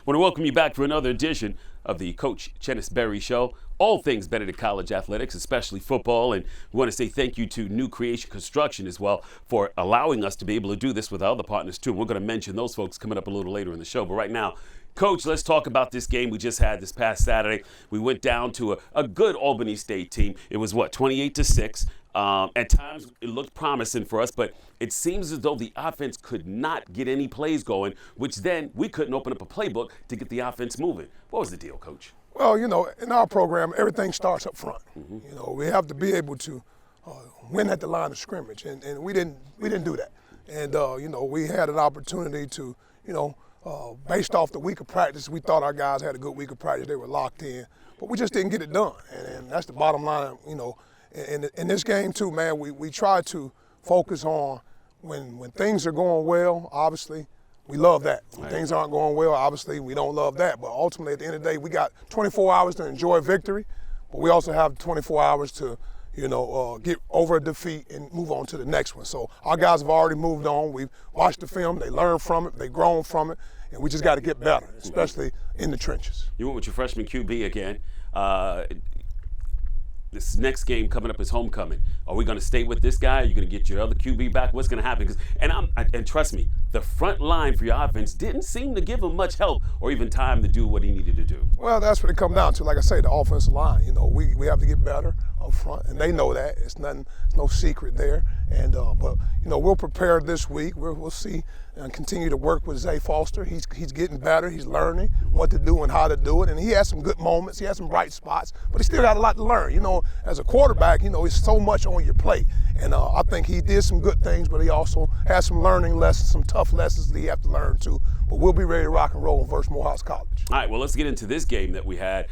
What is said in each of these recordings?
want to welcome you back for another edition of the Coach Chennis Berry Show. All things Benedict College athletics, especially football. And we want to say thank you to New Creation Construction as well for allowing us to be able to do this with our other partners too. And we're going to mention those folks coming up a little later in the show. But right now, Coach, let's talk about this game we just had this past Saturday. We went down to a good Albany State team. It was, 28-6. At times, it looked promising for us, but it seems as though the offense could not get any plays going, which then we couldn't open up a playbook to get the offense moving. What was the deal, Coach? Well, in our program, everything starts up front. We have to be able to win at the line of scrimmage, and we didn't do that. And, we had an opportunity to, based off the week of practice, we thought our guys had a good week of practice. They were locked in, but we just didn't get it done. And that's the bottom line, In this game, too, man, we try to focus on when things are going well, obviously, we love that. When things aren't going well, obviously, we don't love that. But ultimately, at the end of the day, we got 24 hours to enjoy victory, but we also have 24 hours to, get over a defeat and move on to the next one. So our guys have already moved on. We've watched the film. They learned from it. They've grown from it. And we just got to get better, especially in the trenches. You went with your freshman QB again. This next game coming up is homecoming. Are we going to stay with this guy? Are you going to get your other QB back? What's going to happen? And trust me, the front line for your offense didn't seem to give him much help or even time to do what he needed to do. Well, that's what it comes down to. Like I say, the offensive line. We have to get better up front, and they know that. It's no secret there. And but we'll prepare this week. We'll see and continue to work with Zay Foster. He's getting better. He's learning what to do and how to do it. And he has some good moments. He has some bright spots, but he still got a lot to learn. As a quarterback, it's so much on your plate. And I think he did some good things, but he also has some learning lessons, some tough lessons that he have to learn too. But we'll be ready to rock and roll versus Morehouse College. All right, well, let's get into this game that we had.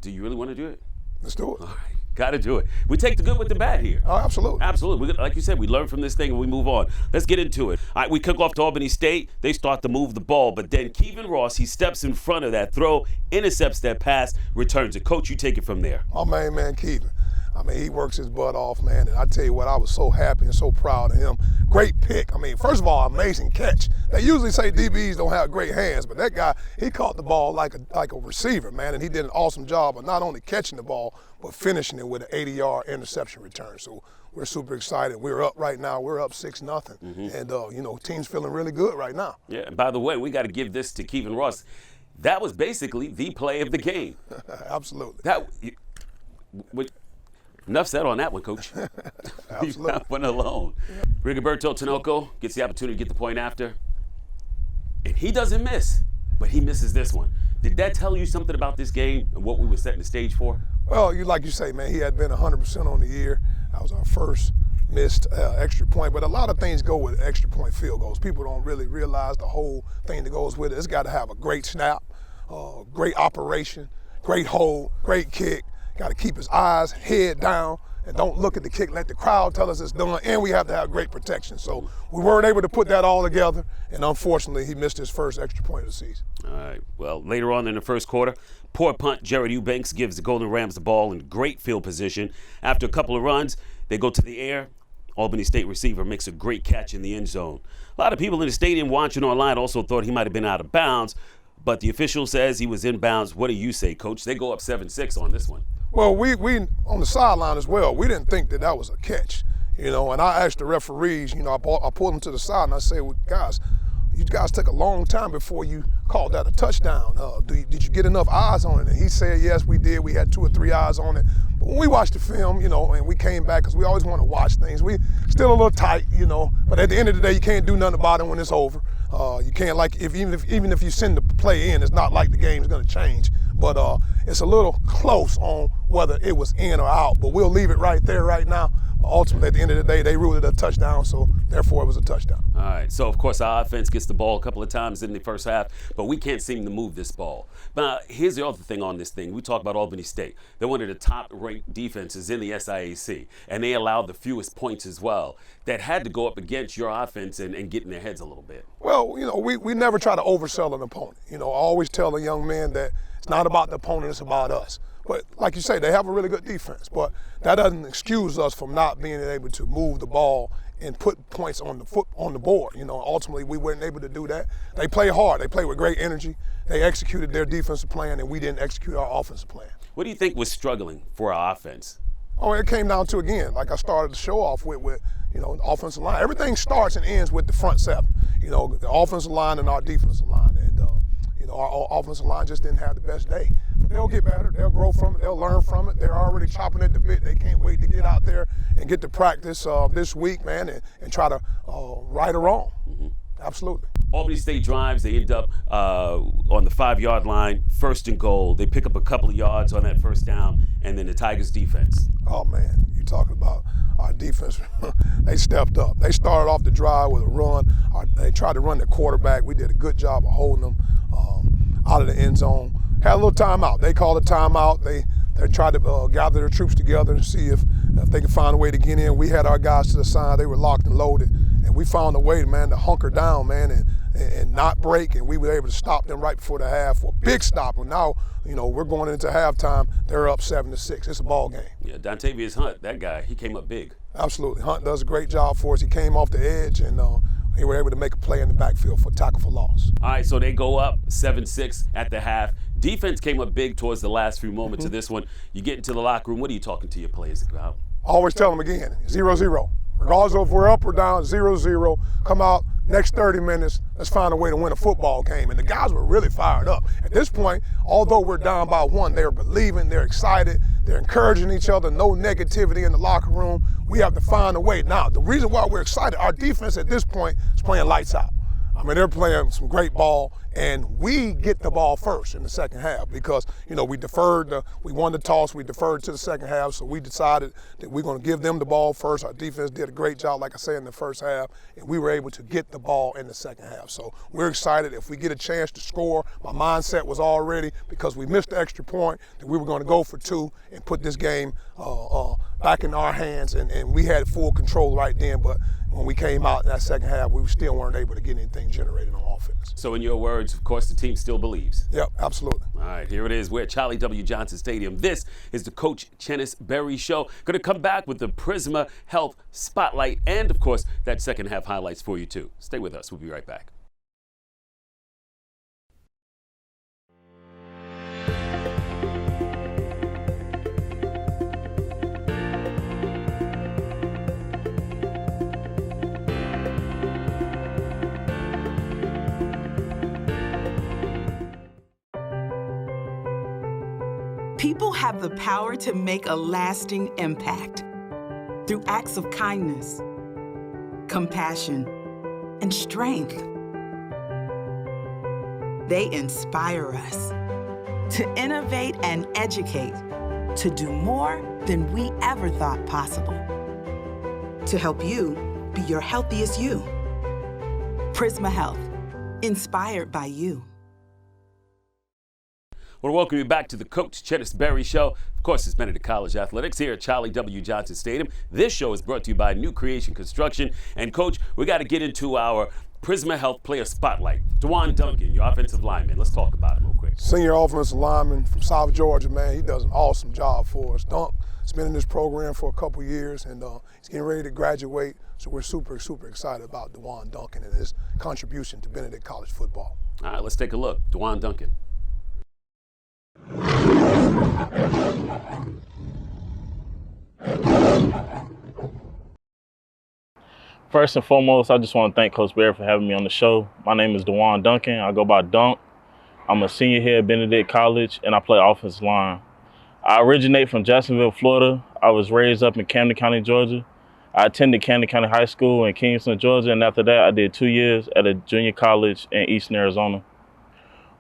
Do you really want to do it? Let's do it. All right. Got to do it. We take the good with the bad here. Oh, absolutely. Absolutely. Like you said, we learn from this thing and we move on. Let's get into it. All right, we kick off to Albany State. They start to move the ball, but then Kevin Ross, he steps in front of that throw, intercepts that pass, returns it. Coach, you take it from there. Oh, man, Kevin. He works his butt off, man. And I tell you what, I was so happy and so proud of him. Great pick. First of all, amazing catch. They usually say DBs don't have great hands, but that guy, he caught the ball like a receiver, man. And he did an awesome job of not only catching the ball, but finishing it with an 80-yard interception return. So we're super excited. We're up right now. We're up 6-0. And, team's feeling really good right now. Yeah, and by the way, we got to give this to Kevin Ross. That was basically the play of the game. Absolutely. Enough said on that one, Coach. Absolutely. That one alone. Rigoberto Tinoco gets the opportunity to get the point after. And he doesn't miss, but he misses this one. Did that tell you something about this game and what we were setting the stage for? Well, like you say, man, he had been 100% on the year. That was our first missed extra point. But a lot of things go with extra point field goals. People don't really realize the whole thing that goes with it. It's got to have a great snap, great operation, great hold, great kick. Got to keep his eyes, head down, and don't look at the kick. Let the crowd tell us it's done, and we have to have great protection. So we weren't able to put that all together, and unfortunately, he missed his first extra point of the season. All right. Well, later on in the first quarter, poor punt Jared Eubanks gives the Golden Rams the ball in great field position. After a couple of runs, they go to the air. Albany State receiver makes a great catch in the end zone. A lot of people in the stadium watching online also thought he might have been out of bounds, but the official says he was in bounds. What do you say, Coach? They go up 7-6 on this one. Well, we on the sideline as well, we didn't think that was a catch, and I asked the referees, I pulled them to the side and I said, well, guys, you guys took a long time before you called that a touchdown. Did you get enough eyes on it? And he said, yes, we did. We had 2 or 3 eyes on it. But when we watched the film, and we came back, because we always want to watch things. We still a little tight, but at the end of the day, you can't do nothing about it when it's over. You can't, even if you send the play in, it's not like the game's going to change. But it's a little close on whether it was in or out. But we'll leave it right there right now. Ultimately, at the end of the day, they ruled it a touchdown, so therefore it was a touchdown. All right, so of course our offense gets the ball a couple of times in the first half, but we can't seem to move this ball. But here's the other thing on this thing. We talk about Albany State. They're one of the top-ranked defenses in the SIAC, and they allowed the fewest points as well. That had to go up against your offense and get in their heads a little bit. Well, we never try to oversell an opponent. I always tell a young man that it's not about the opponent, it's about us. But like you say, they have a really good defense. But that doesn't excuse us from not being able to move the ball and put points on the board. Ultimately we weren't able to do that. They play hard. They play with great energy. They executed their defensive plan, and we didn't execute our offensive plan. What do you think was struggling for our offense? Oh, it came down to, again, like I started the show off with the offensive line. Everything starts and ends with the front seven. The offensive line and our defensive line. And, our offensive line just didn't have the best day. But they'll get better. They'll grow from it. They'll learn from it. They're already chopping at the bit. They can't wait to get out there and get to practice this week, man, and try to right or wrong. Mm-hmm. Absolutely. Albany State drives. They end up on the 5-yard line, 1st and goal. They pick up a couple of yards on that first down, and then the Tigers' defense. Oh, man, you talking about our defense. They stepped up. They started off the drive with a run. They tried to run the quarterback. We did a good job of holding them out of the end zone. Had a little timeout. They called a timeout. They tried to gather their troops together and see if they could find a way to get in. We had our guys to the side. They were locked and loaded. And we found a way, man, to hunker down, man, and not break. And we were able to stop them right before the half for a big stop. And now, we're going into halftime. They're up 7-6. It's a ball game. Yeah, Dontavius Hunt, that guy, he came up big. Absolutely. Hunt does a great job for us. He came off the edge, and they were able to make a play in the backfield for tackle for loss. All right, so they go up 7-6 at the half. Defense came up big towards the last few moments of this one. You get into the locker room. What are you talking to your players about? Always tell them again, 0-0. Regardless of if we're up or down, 0-0. Come out, next 30 minutes, let's find a way to win a football game. And the guys were really fired up. At this point, although we're down by 1, they're believing, they're excited, they're encouraging each other, no negativity in the locker room. We have to find a way. Now, the reason why we're excited, our defense at this point is playing lights out. I mean, they're playing some great ball, and we get the ball first in the second half because, we won the toss, we deferred to the second half, so we decided that we're going to give them the ball first. Our defense did a great job, like I said, in the first half, and we were able to get the ball in the second half. So we're excited. If we get a chance to score, my mindset was already, because we missed the extra point, that we were going to go for 2 and put this game back in our hands, and we had full control right then, but when we came out in that second half, we still weren't able to get anything generated on offense. So in your words, of course, the team still believes. Yep, absolutely. All right, here it is. We're at Charlie W. Johnson Stadium. This is the Coach Chennis Berry Show. Going to come back with the PRISMA Health Spotlight and, of course, that second half highlights for you, too. Stay with us. We'll be right back. People have the power to make a lasting impact through acts of kindness, compassion, and strength. They inspire us to innovate and educate, to do more than we ever thought possible, to help you be your healthiest you. PRISMA Health, inspired by you. I want to welcome you back to the Coach Chennis Berry Show. Of course, it's Benedict College Athletics here at Charlie W. Johnson Stadium. This show is brought to you by New Creation Construction. And, Coach, we got to get into our PRISMA Health Player Spotlight. DeJuan Duncan, your offensive lineman. Let's talk about him real quick. Senior offensive lineman from South Georgia, man. He does an awesome job for us. Dunk has been in this program for a couple years, and he's getting ready to graduate. So we're super, super excited about DeJuan Duncan and his contribution to Benedict College football. All right, let's take a look. DeJuan Duncan. First and foremost, I just want to thank Coach Berry for having me on the show. My name is DeJuan Duncan. I go by Dunk. I'm a senior here at Benedict College, and I play offensive line. I originate from Jacksonville, Florida. I was raised up in Camden County, Georgia. I attended Camden County High School in Kingston, Georgia, and after that, I did 2 years at a junior college in Eastern Arizona.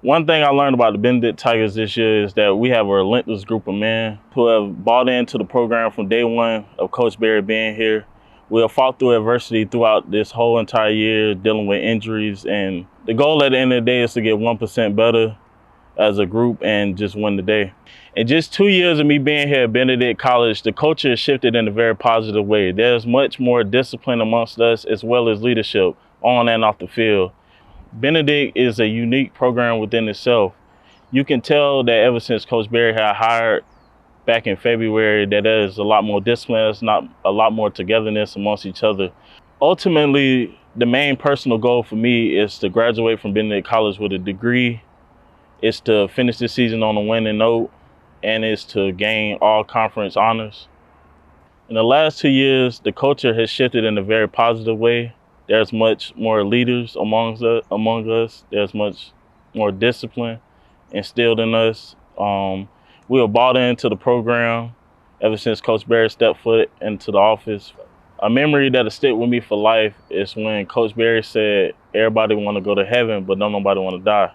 One thing I learned about the Benedict Tigers this year is that we have a relentless group of men who have bought into the program from day one of Coach Berry being here. We have fought through adversity throughout this whole entire year, dealing with injuries. And the goal at the end of the day is to get 1% better as a group and just win the day. In just 2 years of me being here at Benedict College, the culture has shifted in a very positive way. There's much more discipline amongst us as well as leadership on and off the field. Benedict is a unique program within itself. You can tell that ever since Coach Berry had hired back in February that there's a lot more discipline, there's not a lot more togetherness amongst each other. Ultimately, the main personal goal for me is to graduate from Benedict College with a degree. It's to finish the season on a winning note, and it's to gain all conference honors. In the last 2 years, the culture has shifted in a very positive way. There's much more leaders among us. There's much more discipline instilled in us. We were bought into the program ever since Coach Berry stepped foot into the office. A memory that'll stick with me for life is when Coach Berry said, everybody want to go to heaven, but don't nobody want to die.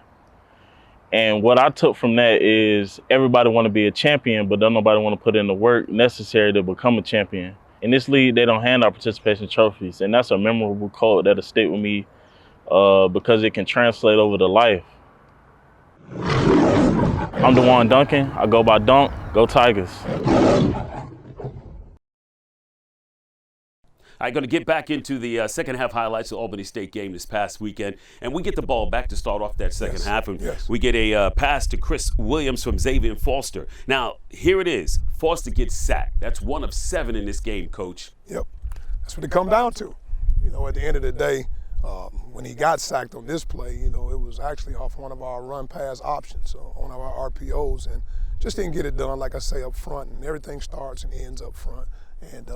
And what I took from that is everybody want to be a champion, but don't nobody want to put in the work necessary to become a champion. In this league, they don't hand out participation trophies, and that's a memorable quote that'll stick with me because it can translate over to life. I'm DeJuan Duncan. I go by Dunk. Go Tigers. All right, going to get back into the second half highlights of the Albany State game this past weekend. And we get the ball back to start off that second half. And we get a pass to Chris Williams from Xavier Foster. Now, here it is. Foster gets sacked. That's 1 of 7 in this game, Coach. Yep. That's what it come down to. You know, at the end of the day, when he got sacked on this play, you know, it was actually off one of our run-pass options on our RPOs. And just didn't get it done, like I say, up front. And everything starts and ends up front. And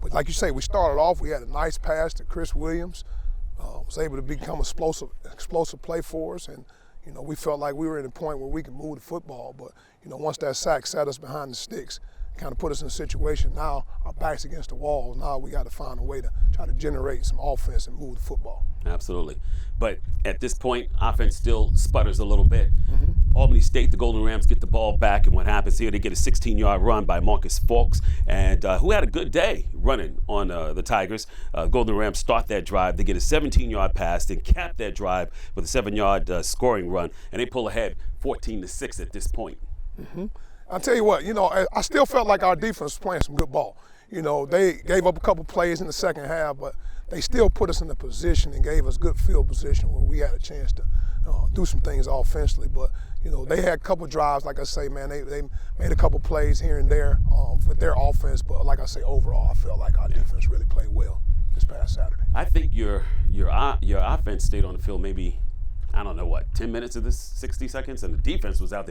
but like you say, we started off, we had a nice pass to Chris Williams, was able to become explosive play for us, and you know, we felt like we were at a point where we could move the football, but you know, once that sack sat us behind the sticks, kind of put us in a situation now, our backs against the walls, now we got to find a way to try to generate some offense and move the football. Absolutely. But at this point, offense still sputters a little bit. Albany State, the Golden Rams get the ball back, and what happens here, they get a 16-yard run by Marcus Fawkes, and who had a good day running on the Tigers. Golden Rams start that drive. They get a 17-yard pass, then cap that drive with a 7-yard scoring run, and they pull ahead 14-6 at this point. I'll tell you what, you know, I still felt like our defense was playing some good ball. You know, they gave up a couple plays in the second half, but they still put us in a position and gave us good field position where we had a chance to do some things offensively. But, you know, they had a couple drives, like I say, man, they made a couple plays here and there with their offense. But like I say, overall, I felt like our defense really played well this past Saturday. I think your offense stayed on the field maybe, I don't know what, 10 minutes of this 60 seconds, and the defense was out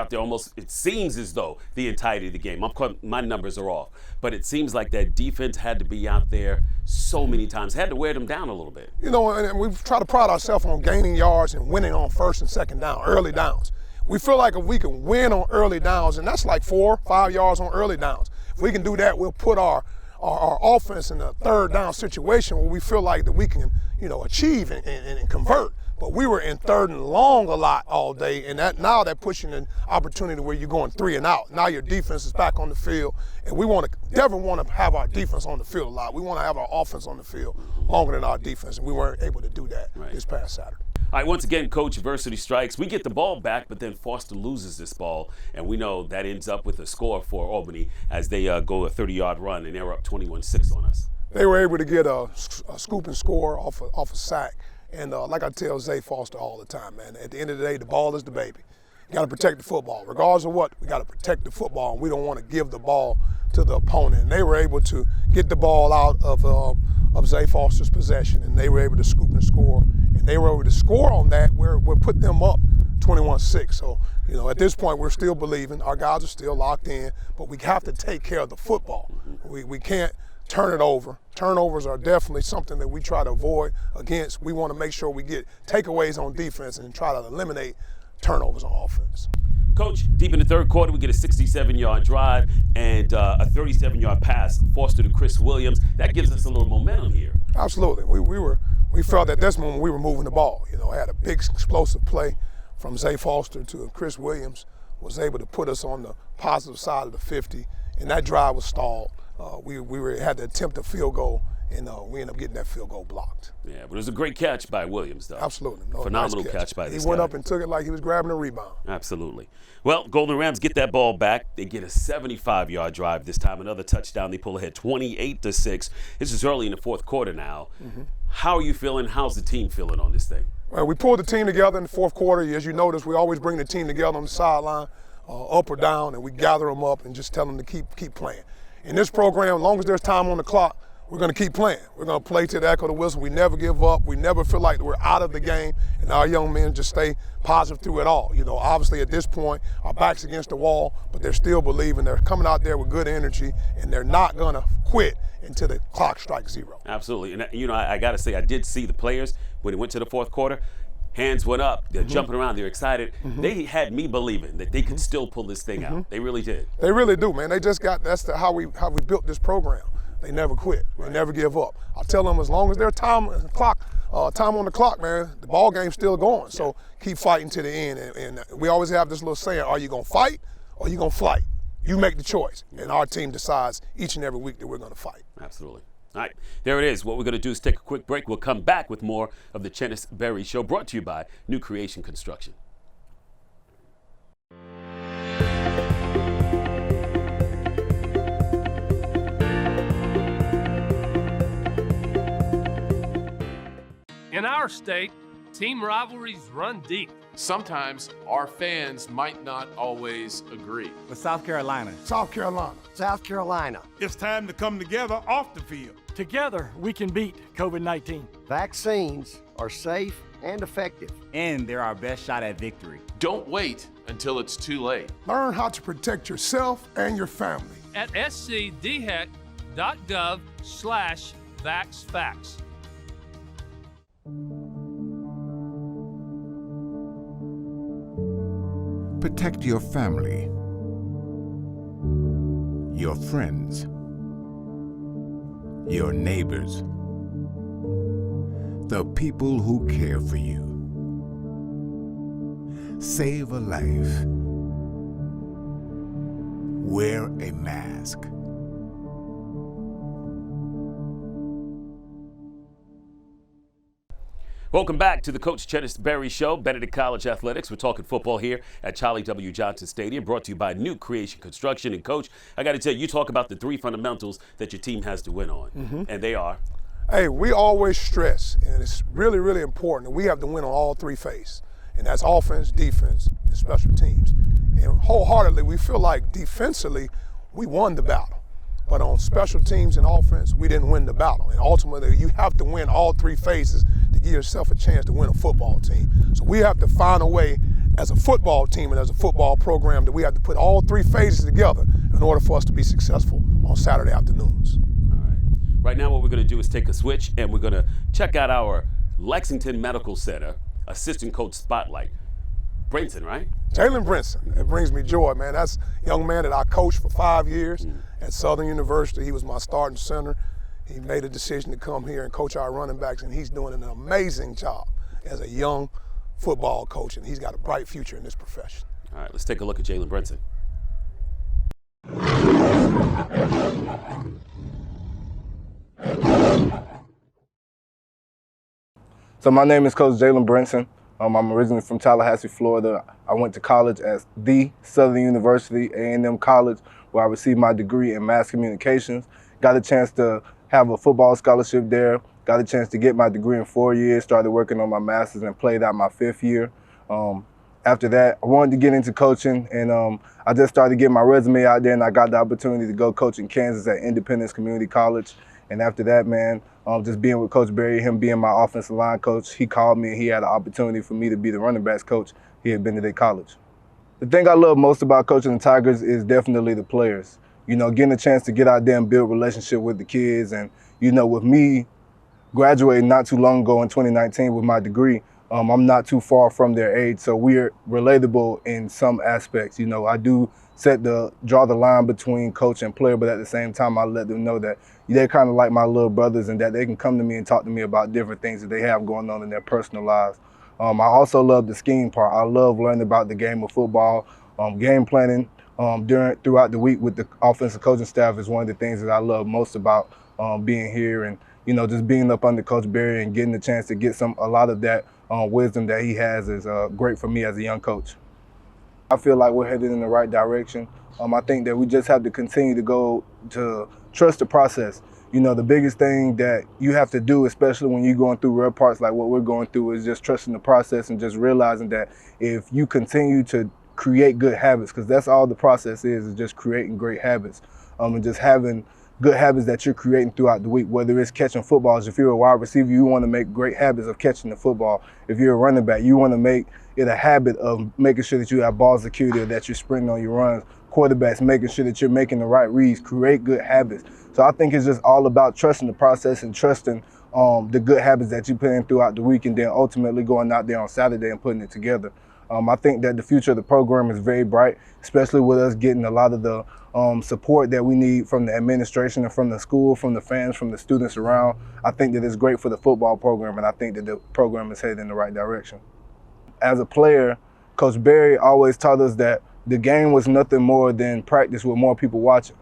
there almost, it seems as though the entirety of the game. My numbers are off, but it seems like that defense had to be out there so many times, had to wear them down a little bit. You know, and we try to pride ourselves on gaining yards and winning on first and second down, early downs. We feel like if we can win on early downs, and that's like 4 or 5 yards on early downs, if we can do that, we'll put our offense in a third down situation where we feel like that we can, you know, achieve and convert. But we were in third and long a lot all day, and now that pushing an opportunity where you're going 3 and out. Now your defense is back on the field, and we definitely want to have our defense on the field a lot. We want to have our offense on the field longer than our defense, and we weren't able to do that this past Saturday. All right, once again, Coach, adversity strikes. We get the ball back, but then Foster loses this ball, and we know that ends up with a score for Albany as they go a 30-yard run, and they're up 21-6 on us. They were able to get a scoop and score off a sack. And like I tell Zay Foster all the time, man, at the end of the day, the ball is the baby. You got to protect the football. Regardless of what, we got to protect the football, and we don't want to give the ball to the opponent. And they were able to get the ball out of Zay Foster's possession, and they were able to scoop and score. And they were able to score on that where we put them up 21-6. So, you know, at this point, we're still believing. Our guys are still locked in, but we have to take care of the football. We can't turn it over. Turnovers are definitely something that we try to avoid against. We want to make sure we get takeaways on defense and try to eliminate turnovers on offense. Coach, deep in the third quarter, we get a 67-yard drive and a 37-yard pass, Foster to Chris Williams. That gives us a little momentum here. Absolutely. We felt at this moment we were moving the ball. You know, had a big explosive play from Zay Foster to Chris Williams, was able to put us on the positive side of the 50, and that drive was stalled. We had to attempt a field goal, and we ended up getting that field goal blocked. Yeah, but it was a great catch by Williams, though. Absolutely. No, phenomenal nice catch by this guy. He went up and took it like he was grabbing a rebound. Absolutely. Well, Golden Rams get that ball back. They get a 75-yard drive this time. Another touchdown. They pull ahead 28-6. This is early in the fourth quarter now. How are you feeling? How's the team feeling on this thing? Well, we pulled the team together in the fourth quarter. As you notice, we always bring the team together on the sideline, up or down, and we gather them up and just tell them to keep playing. In this program, as long as there's time on the clock, we're going to keep playing. We're going to play to the echo of the whistle. We never give up. We never feel like we're out of the game, and our young men just stay positive through it all. You know, obviously at this point, our back's against the wall, but they're still believing. They're coming out there with good energy, and they're not going to quit until the clock strikes zero. Absolutely. And, you know, I got to say, I did see the players when it went to the fourth quarter. Hands went up. They're jumping around. They're excited. They had me believing that they could still pull this thing out. They really did. They really do, man. They just got, how we built this program. They never quit. They never give up. I tell them as long as there's time on the clock, man, the ball game's still going. So keep fighting to the end. And we always have this little saying, are you going to fight or are you going to flight? You make the choice. And our team decides each and every week that we're going to fight. Absolutely. All right, there it is. What we're going to do is take a quick break. We'll come back with more of the Chennis Berry Show, brought to you by New Creation Construction. In our state, team rivalries run deep. Sometimes our fans might not always agree. With South Carolina. South Carolina. South Carolina. It's time to come together off the field. Together, we can beat COVID-19. Vaccines are safe and effective. And they're our best shot at victory. Don't wait until it's too late. Learn how to protect yourself and your family. At scdhec.gov/vaxfacts. Protect your family, your friends, your neighbors, the people who care for you. Save a life. Wear a mask. Welcome back to the Coach Chennis Berry Show, Benedict College Athletics. We're talking football here at Charlie W. Johnson Stadium, brought to you by New Creation Construction. And Coach, I got to tell you, you talk about the three fundamentals that your team has to win on, and they are? Hey, we always stress, and it's really, really important, that we have to win on all three phases, and that's offense, defense, and special teams. And wholeheartedly, we feel like defensively, we won the battle. But on special teams and offense, we didn't win the battle. And ultimately, you have to win all three phases to give yourself a chance to win a football team. So we have to find a way as a football team and as a football program that we have to put all three phases together in order for us to be successful on Saturday afternoons. All right. Right now, what we're going to do is take a switch, and we're going to check out our Lexington Medical Center assistant coach spotlight. Brinson, right? Jalen Brinson. It brings me joy, man. That's a young man that I coached for 5 years at Southern University. He was my starting center. He made a decision to come here and coach our running backs, and he's doing an amazing job as a young football coach, and he's got a bright future in this profession. All right, let's take a look at Jalen Brinson. So my name is Coach Jalen Brinson. I'm originally from Tallahassee, Florida. I went to college at the Southern University, A&M College, where I received my degree in mass communications. Got a chance to have a football scholarship there. Got a chance to get my degree in 4 years, started working on my master's and played out my 5th year. After that, I wanted to get into coaching, and I just started getting my resume out there, and I got the opportunity to go coach in Kansas at Independence Community College. And after that, man, just being with Coach Berry, him being my offensive line coach, he called me and he had an opportunity for me to be the running backs coach here at Benedict College. The thing I love most about coaching the Tigers is definitely the players. You know, getting a chance to get out there and build relationship with the kids. And, you know, with me graduating not too long ago in 2019 with my degree, I'm not too far from their age, so we're relatable in some aspects. You know, I do draw the line between coach and player, but at the same time, I let them know that they're kind of like my little brothers and that they can come to me and talk to me about different things that they have going on in their personal lives. I also love the scheme part. I love learning about the game of football. Game planning throughout the week with the offensive coaching staff is one of the things that I love most about being here, and, you know, just being up under Coach Berry and getting the chance to get a lot of that wisdom that he has is great for me as a young coach. I feel like we're headed in the right direction. I think that we just have to continue to trust the process. You know, the biggest thing that you have to do, especially when you're going through real parts like what we're going through, is just trusting the process and just realizing that if you continue to create good habits, because that's all the process is just creating great habits, and just having good habits that you're creating throughout the week, whether it's catching footballs. If you're a wide receiver, you want to make great habits of catching the football. If you're a running back, you want to make it a habit of making sure that you have ball security, or that you're sprinting on your runs. Quarterbacks, making sure that you're making the right reads, create good habits. So I think it's just all about trusting the process and trusting the good habits that you put in throughout the week, and then ultimately going out there on Saturday and putting it together. I think that the future of the program is very bright, especially with us getting a lot of the support that we need from the administration and from the school, from the fans, from the students around. I think that it's great for the football program, and I think that the program is headed in the right direction. As a player, Coach Berry always taught us that the game was nothing more than practice with more people watching.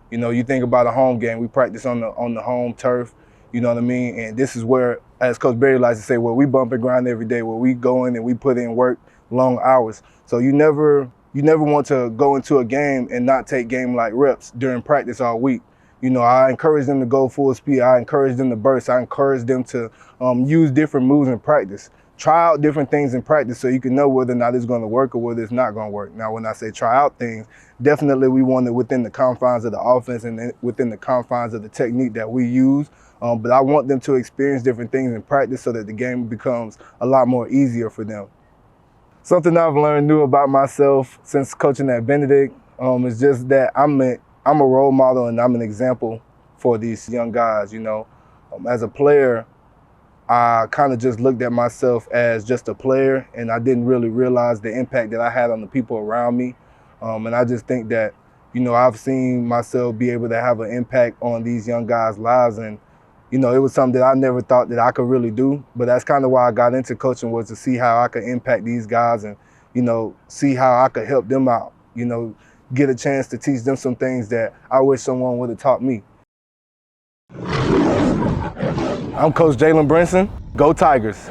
You know, you think about a home game, we practice on the home turf, you know what I mean? And this is where, as Coach Berry likes to say, where we bump and grind every day, where we go in and we put in work, long hours. So you never want to go into a game and not take game-like reps during practice all week. You know, I encourage them to go full speed. I encourage them to burst. I encourage them to use different moves in practice. Try out different things in practice so you can know whether or not it's going to work or whether it's not going to work. Now, when I say try out things, definitely we want it within the confines of the offense and within the confines of the technique that we use. But I want them to experience different things in practice so that the game becomes a lot more easier for them. Something I've learned new about myself since coaching at Benedict is just that I'm a role model and I'm an example for these young guys. You know, as a player, I kind of just looked at myself as just a player, and I didn't really realize the impact that I had on the people around me. And I just think that, you know, I've seen myself be able to have an impact on these young guys' lives, and you know, it was something that I never thought that I could really do, but that's kind of why I got into coaching, was to see how I could impact these guys and, you know, see how I could help them out, you know, get a chance to teach them some things that I wish someone would have taught me. I'm Coach Jalen Brinson. Go Tigers.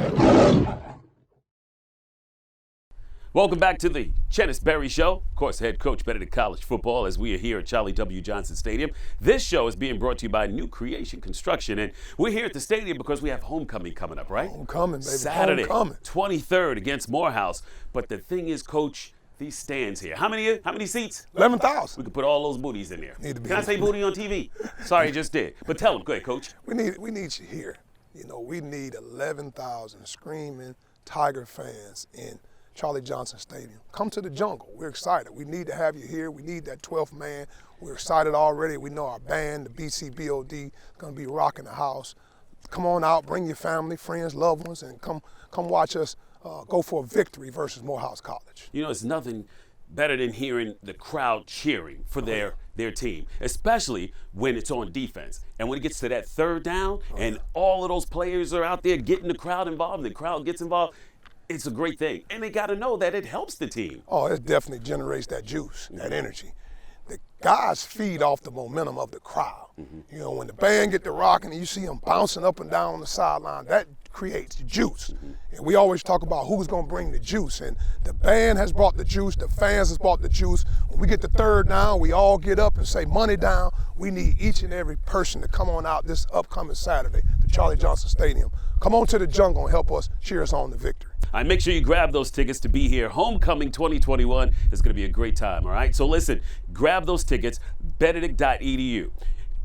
Welcome back to the Chennis Berry Show. Of course, head coach Benedict College Football, as we are here at Charlie W. Johnson Stadium. This show is being brought to you by New Creation Construction, and we're here at the stadium because we have homecoming coming up, right? Homecoming, baby. Saturday, Homecoming. 23rd against Morehouse. But the thing is, Coach, these stands here. How many seats? 11,000. We could put all those booties in there. Can I say booty on TV? Sorry, I just did. But tell them. Go ahead, Coach. We need you here. You know, we need 11,000 screaming Tiger fans in Charlie Johnson Stadium. Come to the jungle. We're excited. We need to have you here. We need that 12th man. We're excited already. We know our band, the BCBOD, is going to be rocking the house. Come on out. Bring your family, friends, loved ones, and come watch us go for a victory versus Morehouse College. You know, it's nothing better than hearing the crowd cheering for their team, especially when it's on defense. And when it gets to that third down and all of those players are out there getting the crowd involved and the crowd gets involved, it's a great thing. And they got to know that it helps the team. Oh, it definitely generates that juice, that energy. The guys feed off the momentum of the crowd. You know, when the band get to rocking and you see them bouncing up and down on the sideline, that creates juice. And we always talk about who's going to bring the juice. And the band has brought the juice. The fans has brought the juice. When we get to third down, we all get up and say, money down. We need each and every person to come on out this upcoming Saturday to Charlie Johnson Stadium. Come on to the jungle and help us cheer us on to victory. All right, make sure you grab those tickets to be here. Homecoming 2021 is going to be a great time, all right? So listen, grab those tickets, benedict.edu.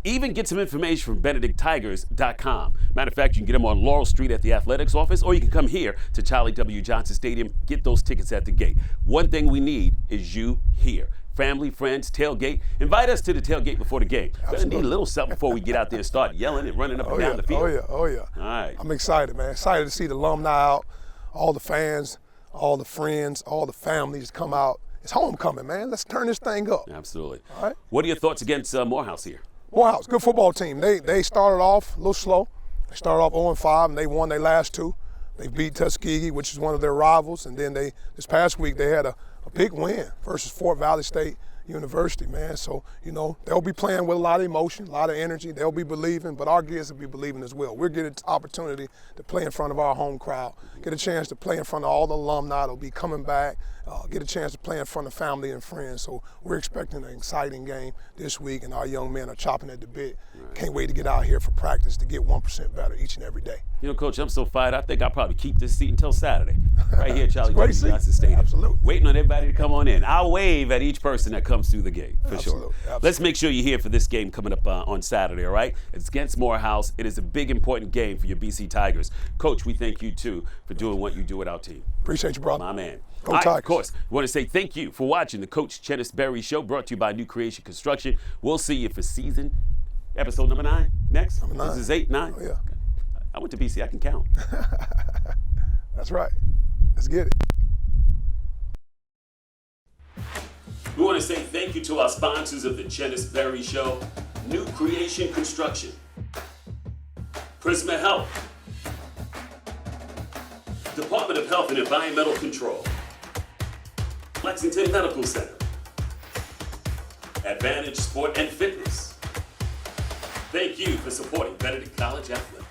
Even get some information from benedicttigers.com. Matter of fact, you can get them on Laurel Street at the athletics office, or you can come here to Charlie W. Johnson Stadium, get those tickets at the gate. One thing we need is you here. Family, friends, tailgate. Invite us to the tailgate before the game. We're going to need a little something before we get out there and start yelling and running up and down the field. Oh, yeah. All right. I'm excited, man. Excited to see the alumni out, all the fans, all the friends, all the families come out. It's homecoming, man. Let's turn this thing up. Absolutely. All right. What are your thoughts against Morehouse here? Morehouse, good football team. They started off a little slow. They started off 0-5, and they won their last two. They beat Tuskegee, which is one of their rivals, and then this past week they had a big win versus Fort Valley State University, man. So, you know, they'll be playing with a lot of emotion, a lot of energy. They'll be believing, but our kids will be believing as well. We're getting the opportunity to play in front of our home crowd, get a chance to play in front of all the alumni that'll be coming back, get a chance to play in front of family and friends. So we're expecting an exciting game this week, and our young men are chopping at the bit. Right. Can't wait to get out here for practice to get 1% better each and every day. You know, Coach, I'm so fired. I think I'll probably keep this seat until Saturday. Right here, Charlie Great W. Johnson Stadium. Absolutely. Waiting on everybody to come on in. I'll wave at each person that comes through the gate, for sure. Absolutely. Let's make sure you're here for this game coming up on Saturday, all right? It's against Morehouse. It is a big, important game for your BC Tigers. Coach, we thank you, too, for doing what you do with our team. Appreciate you, brother. My man. Go All right, Tigers. of course, we want to say thank you for watching the Coach Chennis Berry Show, brought to you by New Creation Construction. We'll see you for episode number 9 next. Number 9. This is 8, 9. Oh, yeah. I went to BC. I can count. That's right. Let's get it. We want to say thank you to our sponsors of the Chennis Berry Show, New Creation Construction, PRISMA Health, Department of Health and Environmental Control, Lexington Medical Center, Advantage Sport and Fitness. Thank you for supporting Benedict College Athletics.